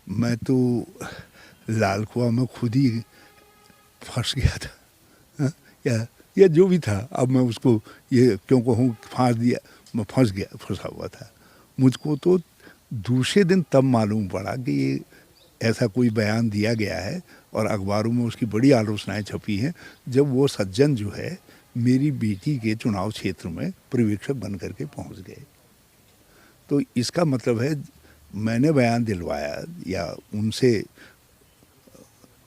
मैं तो लाल कुआं में खुद ही फंस गया था, हाँ, या जो भी था। अब मैं उसको ये क्यों कहूँ फांस दिया, मैं फंस गया, फंसा हुआ था। मुझको तो दूसरे दिन तब मालूम पड़ा कि ये ऐसा कोई बयान दिया गया है और अखबारों में उसकी बड़ी आलोचनाएं छपी हैं, जब वो सज्जन जो है मेरी बेटी के चुनाव क्षेत्र में पर्यवेक्षक बन करके पहुंच गए। तो इसका मतलब है मैंने बयान दिलवाया या उनसे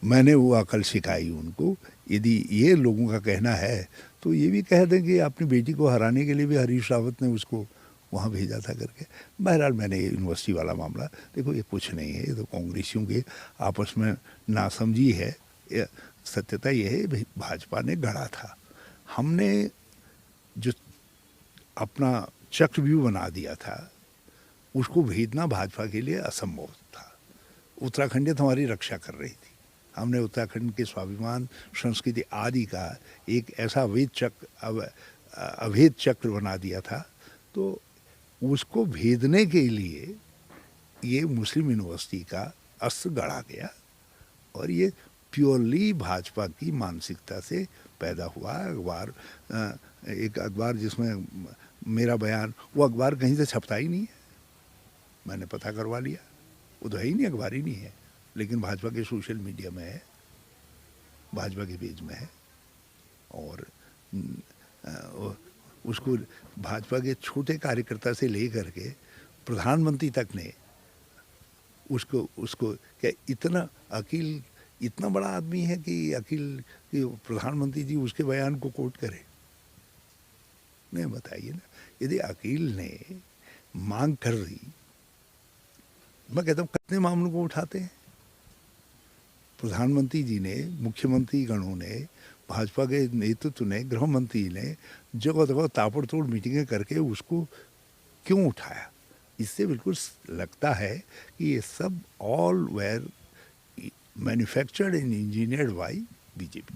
मैंने वो अकल सिखाई उनको। यदि ये लोगों का कहना है तो ये भी कह दें कि अपनी बेटी को हराने के लिए भी हरीश रावत ने उसको वहाँ भेजा था करके। बहरहाल मैंने यूनिवर्सिटी वाला मामला, देखो ये कुछ नहीं है, ये तो कांग्रेसियों के आपस में नासमझी है। सत्यता ये है भाजपा ने गढ़ा था, हमने जो अपना चक्रव्यूह बना दिया था उसको भेदना भाजपा के लिए असंभव था। उत्तराखंडियत हमारी रक्षा कर रही थी, हमने उत्तराखंड के स्वाभिमान संस्कृति आदि का एक ऐसा अभेद चक्र बना दिया था। तो उसको भेदने के लिए ये मुस्लिम यूनिवर्सिटी का अस्त्र गढ़ा गया और ये प्योरली भाजपा की मानसिकता से पैदा हुआ। अखबार, एक अखबार जिसमें मेरा बयान, वो अखबार कहीं से छपता ही नहीं है, मैंने पता करवा लिया, वो तो है ही नहीं, अखबार ही नहीं है, लेकिन भाजपा के सोशल मीडिया में है, भाजपा के पेज में है। और उसको भाजपा के छोटे कार्यकर्ता से लेकर के प्रधानमंत्री तक ने उसको क्या इतना अकील, इतना बड़ा आदमी है कि अकील कि प्रधानमंत्री जी उसके बयान को कोट करे? नहीं, बताइए ना। यदि अकील ने मांग कर दी, मैं कहता हूँ कितने मामलों को उठाते हैं प्रधानमंत्री जी ने, मुख्यमंत्री गणों ने, भाजपा के नेतृत्व ने, गृह मंत्री ने जगह जगह ताबड़तोड़ मीटिंगें करके उसको क्यों उठाया? इससे बिल्कुल लगता है कि ये सब all were manufactured and engineered by BJP.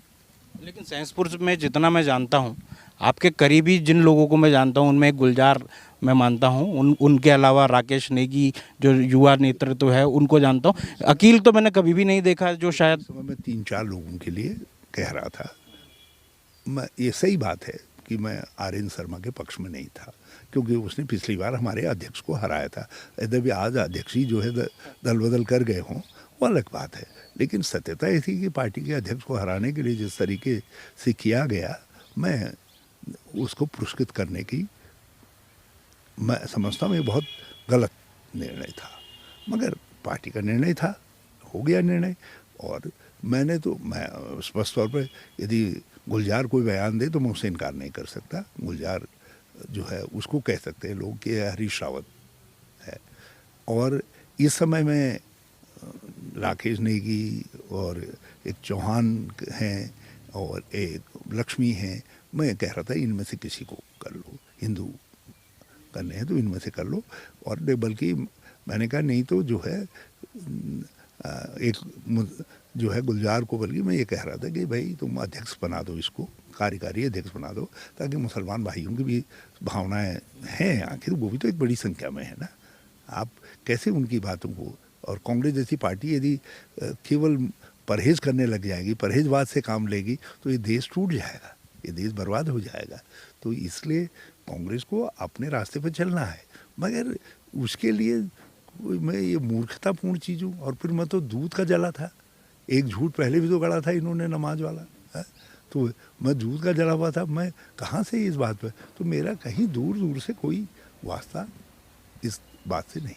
लेकिन सैंसपुर में जितना मैं जानता हूँ, आपके करीबी जिन लोगों को मैं जानता हूँ उनमें एक गुलजार मैं मानता हूँ, उनके अलावा राकेश नेगी जो युवा नेतृत्व है उनको जानता हूँ। अकील तो मैंने कभी भी नहीं देखा, जो शायद समय में 3-4 लोगों के लिए कह रहा था। मैं, ये सही बात है कि मैं आर्यन शर्मा के पक्ष में नहीं था, क्योंकि उसने पिछली बार हमारे अध्यक्ष को हराया था। यद्यपि आज अध्यक्ष ही जो है दल बदल कर गए हों, वो अलग बात है, लेकिन सत्यता ये थी कि पार्टी के अध्यक्ष को हराने के लिए जिस तरीके से किया गया, मैं उसको पुरस्कृत करने की मैं समझता हूँ ये बहुत गलत निर्णय था। मगर पार्टी का निर्णय था, हो गया निर्णय। और मैं स्पष्ट तौर पर यदि गुलजार कोई बयान दे तो मैं उससे इनकार नहीं कर सकता। गुलजार जो है उसको कह सकते हैं लोग कि हरीश रावत है। और इस समय में राकेश नेगी और एक चौहान हैं और एक लक्ष्मी हैं, मैं कह रहा था इनमें से किसी को कर लो, हिंदू करने हैं तो इनमें से कर लो। और बल्कि मैंने कहा नहीं तो जो है एक जो है गुलजार को, बल्कि मैं ये कह रहा था कि भाई तुम अध्यक्ष बना दो, इसको कार्यकारी अध्यक्ष बना दो, ताकि मुसलमान भाइयों की भी भावनाएं हैं, आखिर वो भी तो एक बड़ी संख्या में है ना। आप कैसे उनकी बातों को, और कांग्रेस जैसी पार्टी यदि केवल परहेज करने लग जाएगी, परहेजवाद से काम लेगी, तो ये देश टूट जाएगा, ये देश बर्बाद हो जाएगा। तो इसलिए कांग्रेस को अपने रास्ते पर चलना है, मगर उसके लिए मैं ये मूर्खतापूर्ण चीज़ हूँ। और फिर मैं तो दूध का जला था, एक झूठ पहले भी तो गढ़ा था इन्होंने, नमाज वाला है? तो मैं दूध का जला हुआ था, मैं कहाँ से इस बात पर, तो मेरा कहीं दूर दूर से कोई वास्ता इस बात से नहीं।